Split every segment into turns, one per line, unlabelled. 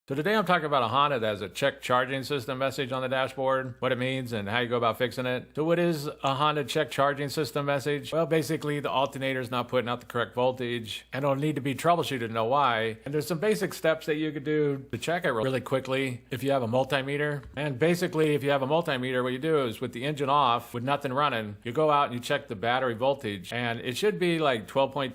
So today I'm talking about a Honda that has a check charging system message on the dashboard, what it means and how you go about fixing it. So what is a Honda check charging system message? Well, basically the alternator is not putting out the correct voltage and it'll need to be troubleshooted to know why. And there's some basic steps that you could do to check it really quickly if you have a multimeter. And basically if you have a multimeter, what you do is with the engine off, with nothing running, you go out and you check the battery voltage and it should be like 12.20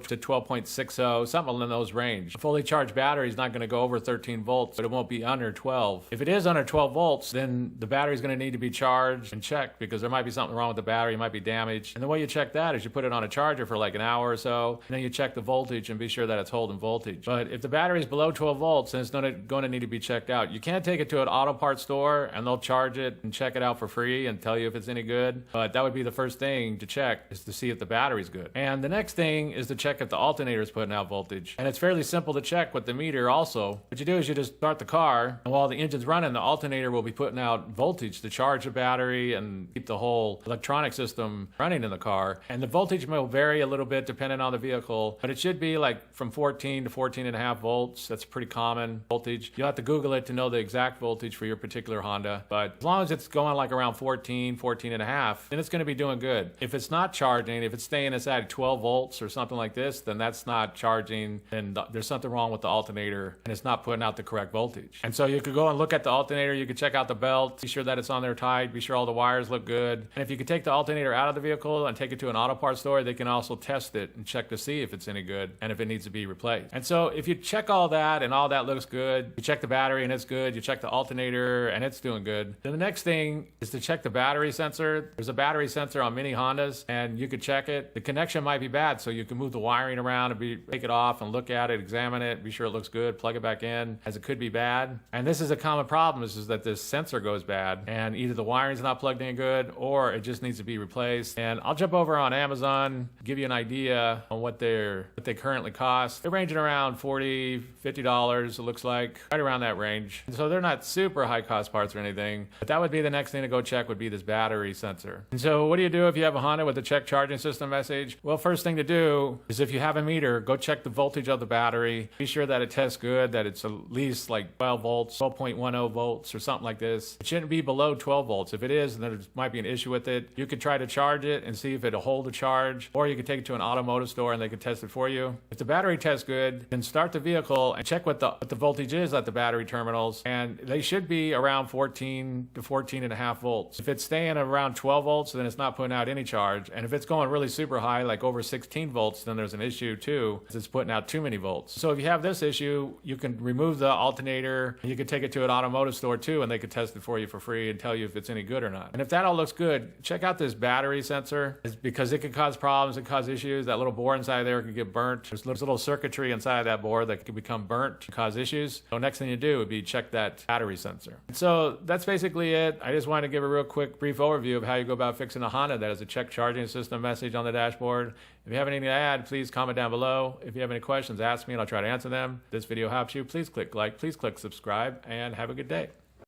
to 12.60, something in those range. A fully charged battery is not going to go over 13 volts, but it won't be under 12. If it is under 12 volts, then the battery is going to need to be charged and checked because there might be something wrong with the battery, it might be damaged. And the way you check that is you put it on a charger for like an hour or so, and then you check the voltage and be sure that it's holding voltage. But if the battery is below 12 volts, then it's going to need to be checked out. You can't take it to an auto parts store and they'll charge it and check it out for free and tell you if it's any good. But that would be the first thing to check, is to see if the battery's good. And the next thing is to check if the alternator is putting out voltage. And it's fairly simple to check with the meter also. What you do is you just start the car, and while the engine's running, the alternator will be putting out voltage to charge the battery and keep the whole electronic system running in the car. And the voltage will vary a little bit depending on the vehicle, but it should be like from 14 to 14.5 volts. That's pretty common voltage. You'll have to Google it to know the exact voltage for your particular Honda, but as long as it's going like around 14.5, then it's going to be doing good. If it's not charging, if it's staying inside 12 volts or something like this, then that's not charging, and there's something wrong with the alternator and it's not putting out the correct voltage. And so you could go and look at the alternator, you could check out the belt, be sure that it's on there tight, be sure all the wires look good. And if you could take the alternator out of the vehicle and take it to an auto parts store, they can also test it and check to see if it's any good and if it needs to be replaced. And so if you check all that and all that looks good, you check the battery and it's good, you check the alternator and it's doing good, then the next thing is to check the battery sensor. There's a battery sensor on many Hondas and you could check it. The connection might be bad, so you can move the wiring around and take it off and look at it, examine it, be sure it looks good, plug it back in, as it could be bad. And this is a common problem, is that this sensor goes bad and either the wiring's not plugged in good or it just needs to be replaced. And I'll jump over on Amazon, give you an idea on what they currently cost. They're ranging around $40, $50, it looks like, right around that range. And so they're not super high cost parts or anything, but that would be the next thing to go check, would be this battery sensor. And so what do you do if you have a Honda with a check charging system message? Well, first thing to do is, if you have a meter, go check the voltage of the battery. Be sure that it tests good, that it's at least like 12 volts, 12.10 volts or something like this. It shouldn't be below 12 volts. If it is, then there might be an issue with it. You could try to charge it and see if it'll hold the charge, or you could take it to an automotive store and they could test it for you. If the battery tests good, then start the vehicle and check what the voltage is at the battery terminals, and they should be around 14 to 14.5 volts. If it's staying around 12 volts, then it's not putting out any charge. And if it's going really super high, like over 16 volts, then there's an issue too, because it's putting out too many volts. So if you have this issue, you can remove the alternator, and you can take it to an automotive store too, and they could test it for you for free and tell you if it's any good or not. And if that all looks good, check out this battery sensor, because it could cause problems, it could cause issues. That little board inside there could get burnt. There's little circuitry inside that board that could become burnt and cause issues. So next thing you do would be check that battery sensor. So that's basically it. I just wanted to give a real quick brief overview of how you go about fixing a Honda that has a check charging system message on the dashboard. If you have anything to add, please comment down below. If you have any questions, ask me and I'll try to answer them. If this video helps you, please click like, please click subscribe, and have a good day.